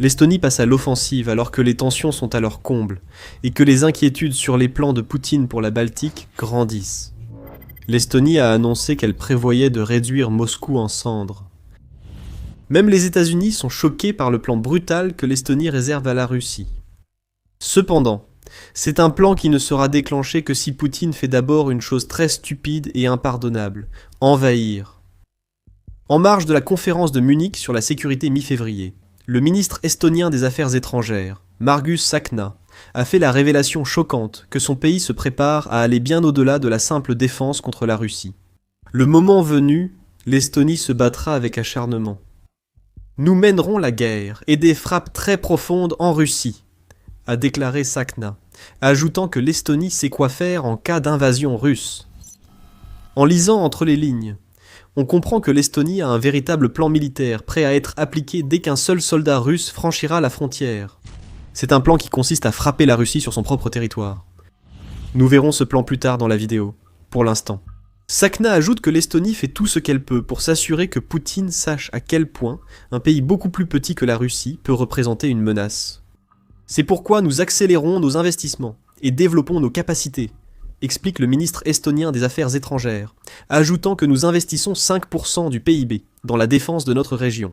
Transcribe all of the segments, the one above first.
L'Estonie passe à l'offensive alors que les tensions sont à leur comble et que les inquiétudes sur les plans de Poutine pour la Baltique grandissent. L'Estonie a annoncé qu'elle prévoyait de réduire Moscou en cendres. Même les États-Unis sont choqués par le plan brutal que l'Estonie réserve à la Russie. Cependant, c'est un plan qui ne sera déclenché que si Poutine fait d'abord une chose très stupide et impardonnable, envahir. En marge de la conférence de Munich sur la sécurité mi-février, le ministre estonien des Affaires étrangères, Margus Tsahkna, a fait la révélation choquante que son pays se prépare à aller bien au-delà de la simple défense contre la Russie. Le moment venu, l'Estonie se battra avec acharnement. Nous mènerons la guerre et des frappes très profondes en Russie, a déclaré Tsahkna, ajoutant que l'Estonie sait quoi faire en cas d'invasion russe. En lisant entre les lignes, on comprend que l'Estonie a un véritable plan militaire prêt à être appliqué dès qu'un seul soldat russe franchira la frontière. C'est un plan qui consiste à frapper la Russie sur son propre territoire. Nous verrons ce plan plus tard dans la vidéo, pour l'instant. Tsahkna ajoute que l'Estonie fait tout ce qu'elle peut pour s'assurer que Poutine sache à quel point un pays beaucoup plus petit que la Russie peut représenter une menace. C'est pourquoi nous accélérons nos investissements et développons nos capacités, explique le ministre estonien des Affaires étrangères, ajoutant que nous investissons 5% du PIB dans la défense de notre région.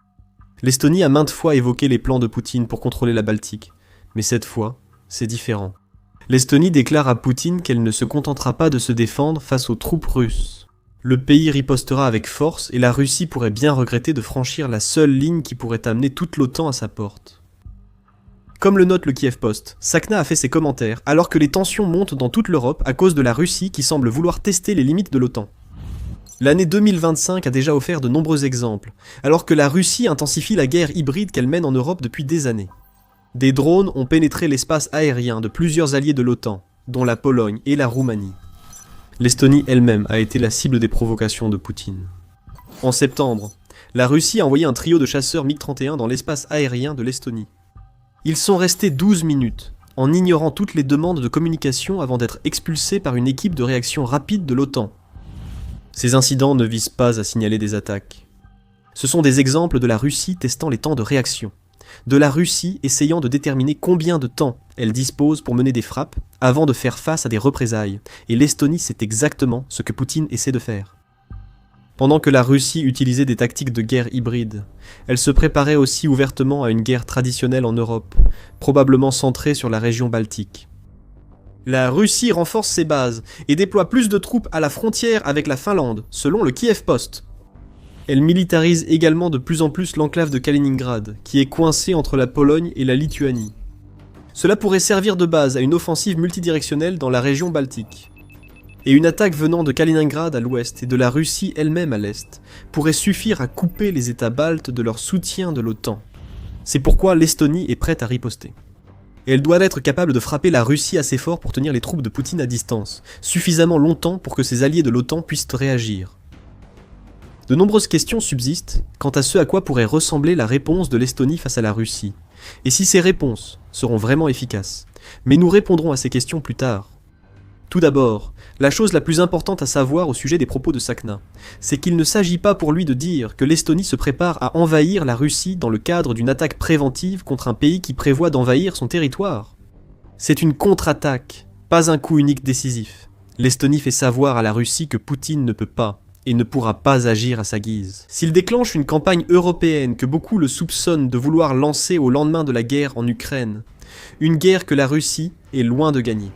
L'Estonie a maintes fois évoqué les plans de Poutine pour contrôler la Baltique, mais cette fois, c'est différent. L'Estonie déclare à Poutine qu'elle ne se contentera pas de se défendre face aux troupes russes. Le pays ripostera avec force et la Russie pourrait bien regretter de franchir la seule ligne qui pourrait amener toute l'OTAN à sa porte. Comme le note le Kiev Post, Tsahkna a fait ses commentaires alors que les tensions montent dans toute l'Europe à cause de la Russie qui semble vouloir tester les limites de l'OTAN. L'année 2025 a déjà offert de nombreux exemples, alors que la Russie intensifie la guerre hybride qu'elle mène en Europe depuis des années. Des drones ont pénétré l'espace aérien de plusieurs alliés de l'OTAN, dont la Pologne et la Roumanie. L'Estonie elle-même a été la cible des provocations de Poutine. En septembre, la Russie a envoyé un trio de chasseurs MiG-31 dans l'espace aérien de l'Estonie. Ils sont restés 12 minutes, en ignorant toutes les demandes de communication avant d'être expulsés par une équipe de réaction rapide de l'OTAN. Ces incidents ne visent pas à signaler des attaques. Ce sont des exemples de la Russie testant les temps de réaction, de la Russie essayant de déterminer combien de temps elle dispose pour mener des frappes avant de faire face à des représailles, et l'Estonie sait exactement ce que Poutine essaie de faire. Pendant que la Russie utilisait des tactiques de guerre hybride, elle se préparait aussi ouvertement à une guerre traditionnelle en Europe, probablement centrée sur la région baltique. La Russie renforce ses bases et déploie plus de troupes à la frontière avec la Finlande, selon le Kiev Post. Elle militarise également de plus en plus l'enclave de Kaliningrad, qui est coincée entre la Pologne et la Lituanie. Cela pourrait servir de base à une offensive multidirectionnelle dans la région baltique. Et une attaque venant de Kaliningrad à l'ouest et de la Russie elle-même à l'est pourrait suffire à couper les États baltes de leur soutien de l'OTAN. C'est pourquoi l'Estonie est prête à riposter. Et elle doit être capable de frapper la Russie assez fort pour tenir les troupes de Poutine à distance, suffisamment longtemps pour que ses alliés de l'OTAN puissent réagir. De nombreuses questions subsistent quant à ce à quoi pourrait ressembler la réponse de l'Estonie face à la Russie, et si ces réponses seront vraiment efficaces. Mais nous répondrons à ces questions plus tard. Tout d'abord, la chose la plus importante à savoir au sujet des propos de Tsahkna, c'est qu'il ne s'agit pas pour lui de dire que l'Estonie se prépare à envahir la Russie dans le cadre d'une attaque préventive contre un pays qui prévoit d'envahir son territoire. C'est une contre-attaque, pas un coup unique décisif. L'Estonie fait savoir à la Russie que Poutine ne peut pas et ne pourra pas agir à sa guise. S'il déclenche une campagne européenne que beaucoup le soupçonnent de vouloir lancer au lendemain de la guerre en Ukraine, une guerre que la Russie est loin de gagner.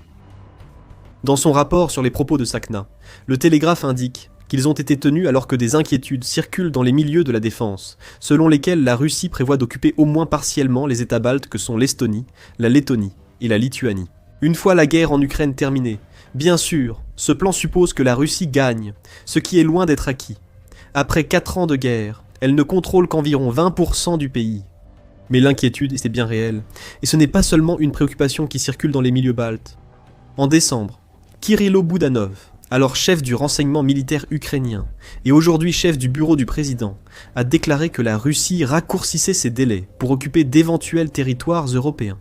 Dans son rapport sur les propos de Tsahkna, le Télégraphe indique qu'ils ont été tenus alors que des inquiétudes circulent dans les milieux de la défense, selon lesquelles la Russie prévoit d'occuper au moins partiellement les États baltes que sont l'Estonie, la Lettonie et la Lituanie. Une fois la guerre en Ukraine terminée, bien sûr, ce plan suppose que la Russie gagne, ce qui est loin d'être acquis. Après 4 ans de guerre, elle ne contrôle qu'environ 20% du pays. Mais l'inquiétude est bien réelle, et ce n'est pas seulement une préoccupation qui circule dans les milieux baltes. En décembre, Kirilo Boudanov, alors chef du renseignement militaire ukrainien et aujourd'hui chef du bureau du président, a déclaré que la Russie raccourcissait ses délais pour occuper d'éventuels territoires européens.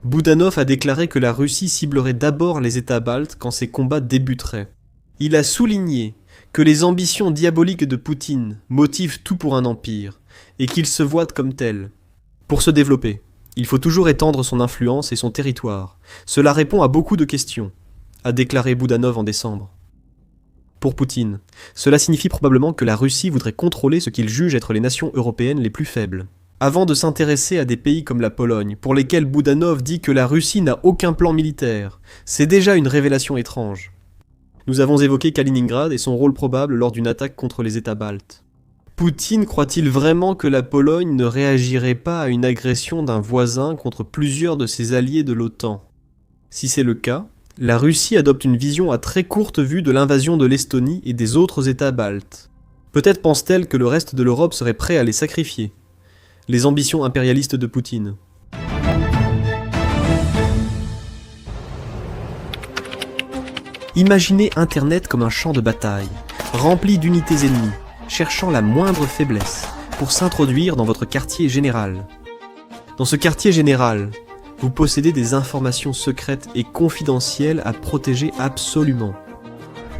Boudanov a déclaré que la Russie ciblerait d'abord les États baltes quand ces combats débuteraient. Il a souligné que les ambitions diaboliques de Poutine motivent tout pour un empire et qu'il se voit comme tel. Pour se développer, il faut toujours étendre son influence et son territoire. Cela répond à beaucoup de questions, a déclaré Boudanov en décembre. Pour Poutine, cela signifie probablement que la Russie voudrait contrôler ce qu'il juge être les nations européennes les plus faibles. Avant de s'intéresser à des pays comme la Pologne, pour lesquels Boudanov dit que la Russie n'a aucun plan militaire, c'est déjà une révélation étrange. Nous avons évoqué Kaliningrad et son rôle probable lors d'une attaque contre les États baltes. Poutine croit-il vraiment que la Pologne ne réagirait pas à une agression d'un voisin contre plusieurs de ses alliés de l'OTAN? Si c'est le cas, la Russie adopte une vision à très courte vue de l'invasion de l'Estonie et des autres États baltes. Peut-être pense-t-elle que le reste de l'Europe serait prêt à les sacrifier. Les ambitions impérialistes de Poutine. Imaginez Internet comme un champ de bataille, rempli d'unités ennemies, cherchant la moindre faiblesse pour s'introduire dans votre quartier général. Dans ce quartier général, vous possédez des informations secrètes et confidentielles à protéger absolument.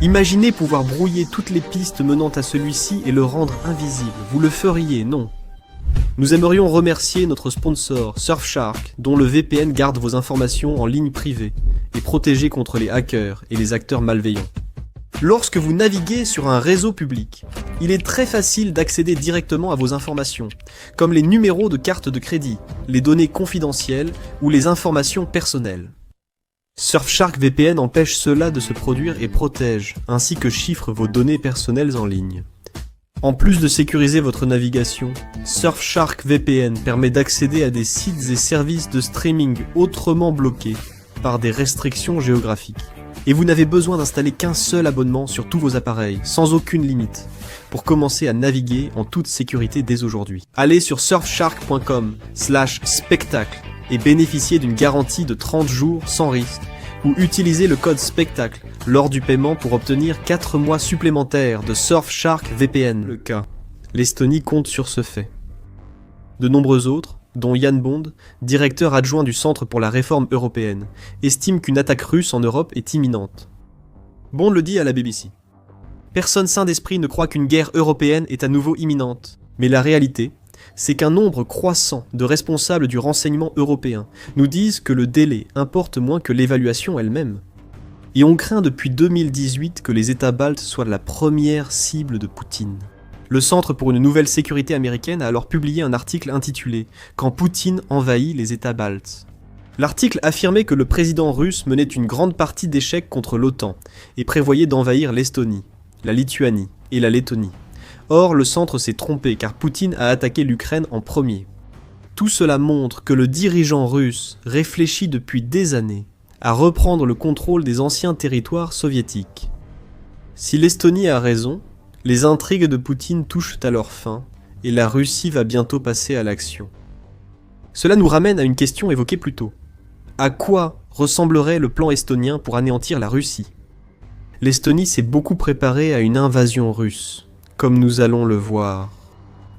Imaginez pouvoir brouiller toutes les pistes menant à celui-ci et le rendre invisible. Vous le feriez, non? Nous aimerions remercier notre sponsor, Surfshark, dont le VPN garde vos informations en ligne privée et protégé contre les hackers et les acteurs malveillants. Lorsque vous naviguez sur un réseau public, il est très facile d'accéder directement à vos informations, comme les numéros de carte de crédit, les données confidentielles ou les informations personnelles. Surfshark VPN empêche cela de se produire et protège, ainsi que chiffre vos données personnelles en ligne. En plus de sécuriser votre navigation, Surfshark VPN permet d'accéder à des sites et services de streaming autrement bloqués par des restrictions géographiques. Et vous n'avez besoin d'installer qu'un seul abonnement sur tous vos appareils, sans aucune limite, pour commencer à naviguer en toute sécurité dès aujourd'hui. Allez sur surfshark.com/spectacle et bénéficiez d'une garantie de 30 jours sans risque, ou utilisez le code SPECTACLE lors du paiement pour obtenir 4 mois supplémentaires de Surfshark VPN. Le cas. L'Estonie compte sur ce fait. De nombreux autres, dont Jan Bond, directeur adjoint du Centre pour la réforme européenne, estime qu'une attaque russe en Europe est imminente. Bond le dit à la BBC. Personne sain d'esprit ne croit qu'une guerre européenne est à nouveau imminente, mais la réalité, c'est qu'un nombre croissant de responsables du renseignement européen nous disent que le délai importe moins que l'évaluation elle-même. Et on craint depuis 2018 que les États baltes soient la première cible de Poutine. Le Centre pour une nouvelle sécurité américaine a alors publié un article intitulé « Quand Poutine envahit les États baltes ». L'article affirmait que le président russe menait une grande partie d'échecs contre l'OTAN et prévoyait d'envahir l'Estonie, la Lituanie et la Lettonie. Or, le centre s'est trompé car Poutine a attaqué l'Ukraine en premier. Tout cela montre que le dirigeant russe réfléchit depuis des années à reprendre le contrôle des anciens territoires soviétiques. Si l'Estonie a raison, les intrigues de Poutine touchent à leur fin et la Russie va bientôt passer à l'action. Cela nous ramène à une question évoquée plus tôt. À quoi ressemblerait le plan estonien pour anéantir la Russie? L'Estonie s'est beaucoup préparée à une invasion russe, comme nous allons le voir.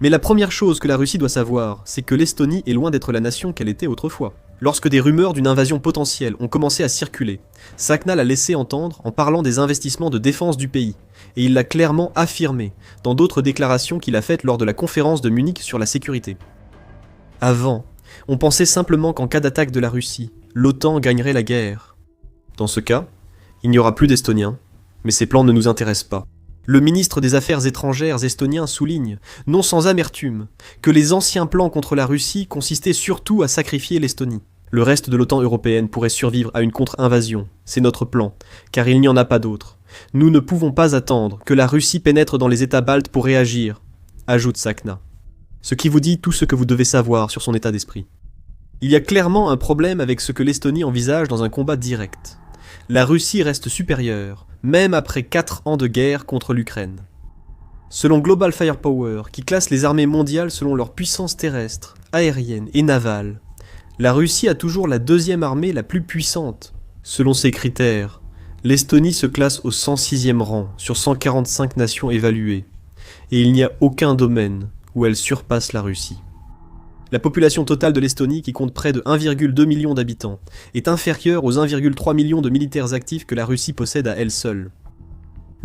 Mais la première chose que la Russie doit savoir, c'est que l'Estonie est loin d'être la nation qu'elle était autrefois. Lorsque des rumeurs d'une invasion potentielle ont commencé à circuler, Sakna l'a laissé entendre en parlant des investissements de défense du pays, et il l'a clairement affirmé dans d'autres déclarations qu'il a faites lors de la conférence de Munich sur la sécurité. Avant, on pensait simplement qu'en cas d'attaque de la Russie, l'OTAN gagnerait la guerre. Dans ce cas, il n'y aura plus d'Estoniens, mais ces plans ne nous intéressent pas. Le ministre des Affaires étrangères estonien souligne, non sans amertume, que les anciens plans contre la Russie consistaient surtout à sacrifier l'Estonie. Le reste de l'OTAN européenne pourrait survivre à une contre-invasion, c'est notre plan, car il n'y en a pas d'autre. Nous ne pouvons pas attendre que la Russie pénètre dans les États baltes pour réagir, ajoute Sakna. Ce qui vous dit tout ce que vous devez savoir sur son état d'esprit. Il y a clairement un problème avec ce que l'Estonie envisage dans un combat direct. La Russie reste supérieure, même après 4 ans de guerre contre l'Ukraine. Selon Global Firepower, qui classe les armées mondiales selon leur puissance terrestre, aérienne et navale, la Russie a toujours la deuxième armée la plus puissante. Selon ces critères, l'Estonie se classe au 106e rang sur 145 nations évaluées, et il n'y a aucun domaine où elle surpasse la Russie. La population totale de l'Estonie, qui compte près de 1,2 million d'habitants, est inférieure aux 1,3 million de militaires actifs que la Russie possède à elle seule.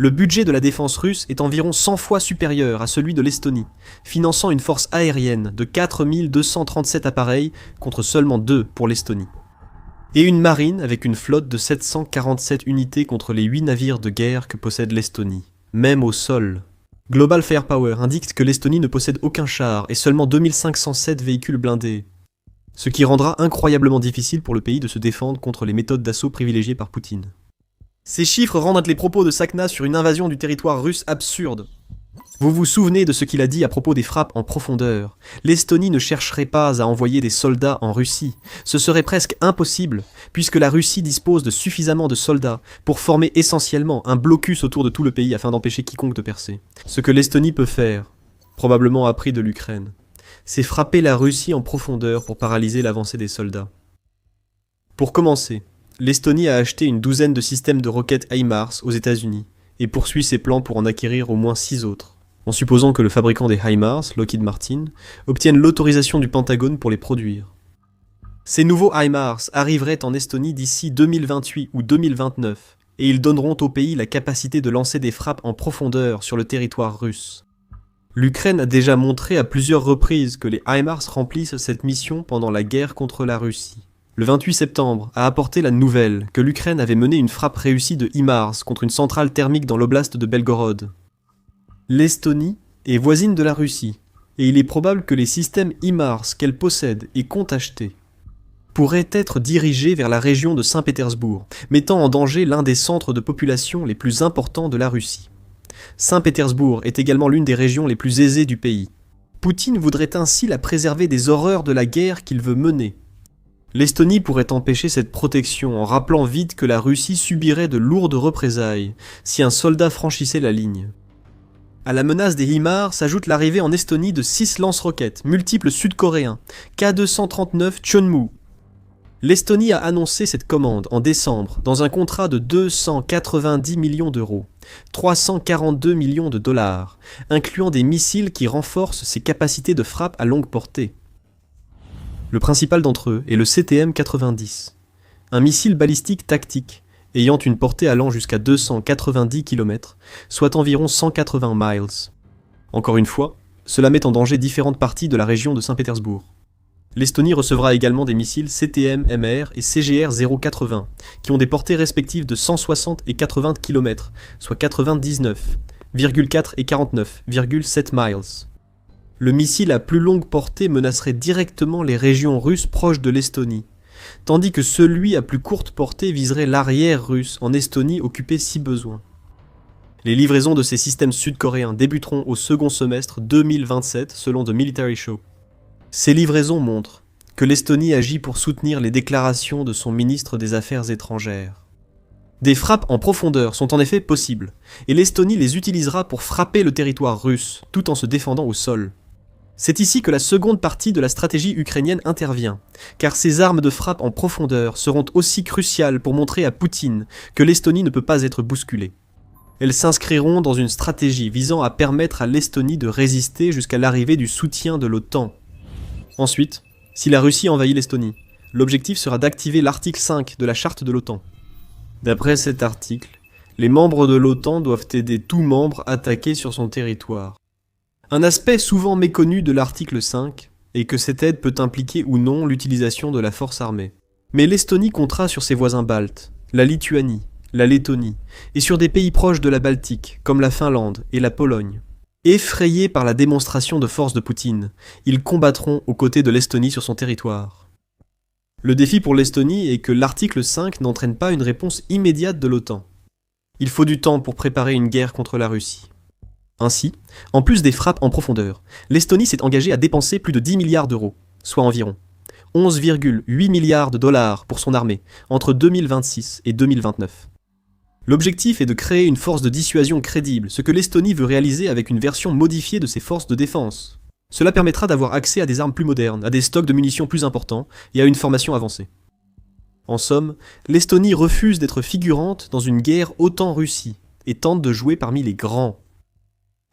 Le budget de la défense russe est environ 100 fois supérieur à celui de l'Estonie, finançant une force aérienne de 4237 appareils contre seulement 2 pour l'Estonie. Et une marine avec une flotte de 747 unités contre les 8 navires de guerre que possède l'Estonie, même au sol. Global Firepower indique que l'Estonie ne possède aucun char et seulement 2507 véhicules blindés, ce qui rendra incroyablement difficile pour le pays de se défendre contre les méthodes d'assaut privilégiées par Poutine. Ces chiffres rendent les propos de Sakna sur une invasion du territoire russe absurdes. Vous vous souvenez de ce qu'il a dit à propos des frappes en profondeur. L'Estonie ne chercherait pas à envoyer des soldats en Russie. Ce serait presque impossible, puisque la Russie dispose de suffisamment de soldats pour former essentiellement un blocus autour de tout le pays afin d'empêcher quiconque de percer. Ce que l'Estonie peut faire, probablement appris de l'Ukraine, c'est frapper la Russie en profondeur pour paralyser l'avancée des soldats. Pour commencer, l'Estonie a acheté une douzaine de systèmes de roquettes HIMARS aux États-Unis et poursuit ses plans pour en acquérir au moins 6 autres, en supposant que le fabricant des HIMARS, Lockheed Martin, obtienne l'autorisation du Pentagone pour les produire. Ces nouveaux HIMARS arriveraient en Estonie d'ici 2028 ou 2029 et ils donneront au pays la capacité de lancer des frappes en profondeur sur le territoire russe. L'Ukraine a déjà montré à plusieurs reprises que les HIMARS remplissent cette mission pendant la guerre contre la Russie. Le 28 septembre a apporté la nouvelle que l'Ukraine avait mené une frappe réussie de HIMARS contre une centrale thermique dans l'oblast de Belgorod. L'Estonie est voisine de la Russie, et il est probable que les systèmes HIMARS qu'elle possède et compte acheter pourraient être dirigés vers la région de Saint-Pétersbourg, mettant en danger l'un des centres de population les plus importants de la Russie. Saint-Pétersbourg est également l'une des régions les plus aisées du pays. Poutine voudrait ainsi la préserver des horreurs de la guerre qu'il veut mener. L'Estonie pourrait empêcher cette protection en rappelant vite que la Russie subirait de lourdes représailles si un soldat franchissait la ligne. À la menace des HIMARS s'ajoute l'arrivée en Estonie de 6 lance-roquettes multiples sud-coréens, K239 Chunmoo. L'Estonie a annoncé cette commande en décembre dans un contrat de 290 millions d'euros, 342 millions de dollars, incluant des missiles qui renforcent ses capacités de frappe à longue portée. Le principal d'entre eux est le CTM-90, un missile balistique tactique ayant une portée allant jusqu'à 290 km, soit environ 180 miles. Encore une fois, cela met en danger différentes parties de la région de Saint-Pétersbourg. L'Estonie recevra également des missiles CTM-MR et CGR-080, qui ont des portées respectives de 160 et 80 km, soit 99,4 et 49,7 miles. Le missile à plus longue portée menacerait directement les régions russes proches de l'Estonie, tandis que celui à plus courte portée viserait l'arrière russe en Estonie occupée si besoin. Les livraisons de ces systèmes sud-coréens débuteront au second semestre 2027 selon The Military Show. Ces livraisons montrent que l'Estonie agit pour soutenir les déclarations de son ministre des Affaires étrangères. Des frappes en profondeur sont en effet possibles, et l'Estonie les utilisera pour frapper le territoire russe, tout en se défendant au sol. C'est ici que la seconde partie de la stratégie ukrainienne intervient, car ces armes de frappe en profondeur seront aussi cruciales pour montrer à Poutine que l'Estonie ne peut pas être bousculée. Elles s'inscriront dans une stratégie visant à permettre à l'Estonie de résister jusqu'à l'arrivée du soutien de l'OTAN. Ensuite, si la Russie envahit l'Estonie, l'objectif sera d'activer l'article 5 de la charte de l'OTAN. D'après cet article, les membres de l'OTAN doivent aider tout membre attaqué sur son territoire. Un aspect souvent méconnu de l'article 5 est que cette aide peut impliquer ou non l'utilisation de la force armée. Mais l'Estonie comptera sur ses voisins baltes, la Lituanie, la Lettonie, et sur des pays proches de la Baltique, comme la Finlande et la Pologne. Effrayés par la démonstration de force de Poutine, ils combattront aux côtés de l'Estonie sur son territoire. Le défi pour l'Estonie est que l'article 5 n'entraîne pas une réponse immédiate de l'OTAN. Il faut du temps pour préparer une guerre contre la Russie. Ainsi, en plus des frappes en profondeur, l'Estonie s'est engagée à dépenser plus de 10 milliards d'euros, soit environ 11,8 milliards de dollars pour son armée entre 2026 et 2029. L'objectif est de créer une force de dissuasion crédible, ce que l'Estonie veut réaliser avec une version modifiée de ses forces de défense. Cela permettra d'avoir accès à des armes plus modernes, à des stocks de munitions plus importants et à une formation avancée. En somme, l'Estonie refuse d'être figurante dans une guerre OTAN-Russie et tente de jouer parmi les grands.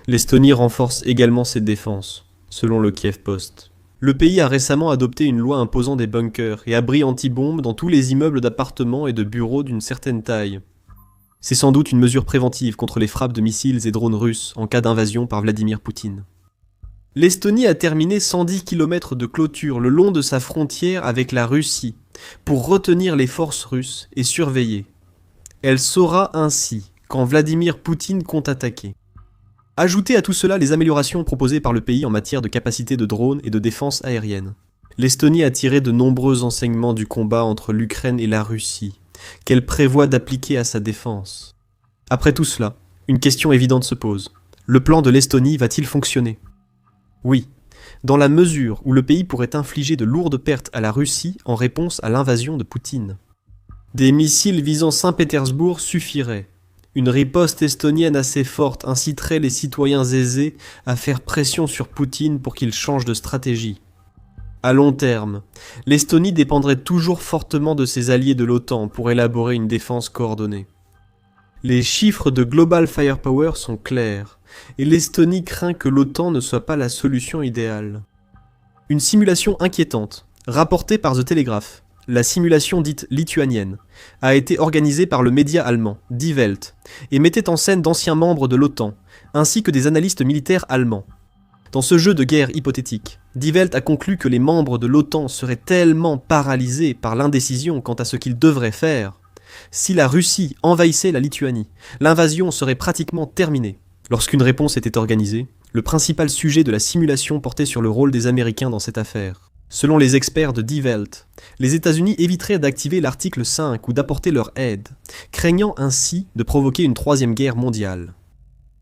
L'Estonie renforce également ses défenses, selon le Kiev Post. Le pays a récemment adopté une loi imposant des bunkers et abris anti-bombes dans tous les immeubles d'appartements et de bureaux d'une certaine taille. C'est sans doute une mesure préventive contre les frappes de missiles et drones russes en cas d'invasion par Vladimir Poutine. L'Estonie a terminé 110 km de clôture le long de sa frontière avec la Russie pour retenir les forces russes et surveiller. Elle saura ainsi quand Vladimir Poutine compte attaquer. Ajoutez à tout cela les améliorations proposées par le pays en matière de capacité de drones et de défense aérienne. L'Estonie a tiré de nombreux enseignements du combat entre l'Ukraine et la Russie, qu'elle prévoit d'appliquer à sa défense. Après tout cela, une question évidente se pose. Le plan de l'Estonie va-t-il fonctionner ? Oui, dans la mesure où le pays pourrait infliger de lourdes pertes à la Russie en réponse à l'invasion de Poutine. Des missiles visant Saint-Pétersbourg suffiraient. Une riposte estonienne assez forte inciterait les citoyens aisés à faire pression sur Poutine pour qu'il change de stratégie. À long terme, l'Estonie dépendrait toujours fortement de ses alliés de l'OTAN pour élaborer une défense coordonnée. Les chiffres de Global Firepower sont clairs, et l'Estonie craint que l'OTAN ne soit pas la solution idéale. Une simulation inquiétante, rapportée par The Telegraph, la simulation dite lituanienne, a été organisée par le média allemand, Die Welt, et mettait en scène d'anciens membres de l'OTAN, ainsi que des analystes militaires allemands. Dans ce jeu de guerre hypothétique, Die Welt a conclu que les membres de l'OTAN seraient tellement paralysés par l'indécision quant à ce qu'ils devraient faire. Si la Russie envahissait la Lituanie, l'invasion serait pratiquement terminée. Lorsqu'une réponse était organisée, le principal sujet de la simulation portait sur le rôle des Américains dans cette affaire. Selon les experts de Die Welt, les États-Unis éviteraient d'activer l'article 5 ou d'apporter leur aide, craignant ainsi de provoquer une troisième guerre mondiale.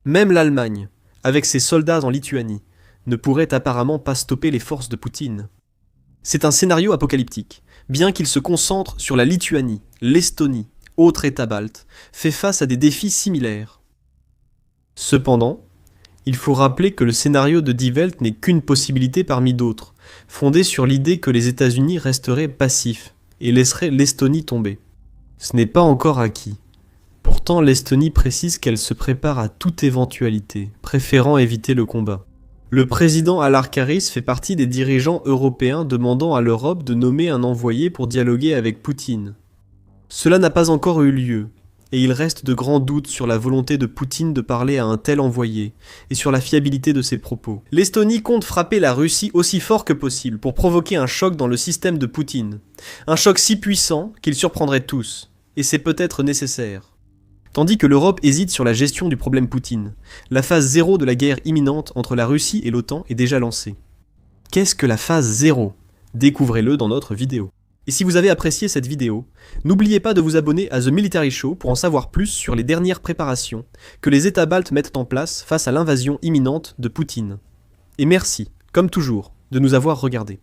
Même l'Allemagne, avec ses soldats en Lituanie, ne pourrait apparemment pas stopper les forces de Poutine. C'est un scénario apocalyptique, bien qu'il se concentre sur la Lituanie, l'Estonie, autre État balte, fait face à des défis similaires. Cependant, il faut rappeler que le scénario de Die Welt n'est qu'une possibilité parmi d'autres, fondée sur l'idée que les États-Unis resteraient passifs et laisseraient l'Estonie tomber. Ce n'est pas encore acquis. Pourtant, l'Estonie précise qu'elle se prépare à toute éventualité, préférant éviter le combat. Le président Alarkaris fait partie des dirigeants européens demandant à l'Europe de nommer un envoyé pour dialoguer avec Poutine. Cela n'a pas encore eu lieu, et il reste de grands doutes sur la volonté de Poutine de parler à un tel envoyé, et sur la fiabilité de ses propos. L'Estonie compte frapper la Russie aussi fort que possible pour provoquer un choc dans le système de Poutine. Un choc si puissant qu'il surprendrait tous, et c'est peut-être nécessaire. Tandis que l'Europe hésite sur la gestion du problème Poutine, la phase 0 de la guerre imminente entre la Russie et l'OTAN est déjà lancée. Qu'est-ce que la phase 0 ? Découvrez-le dans notre vidéo. Et si vous avez apprécié cette vidéo, n'oubliez pas de vous abonner à The Military Show pour en savoir plus sur les dernières préparations que les États baltes mettent en place face à l'invasion imminente de Poutine. Et merci, comme toujours, de nous avoir regardés.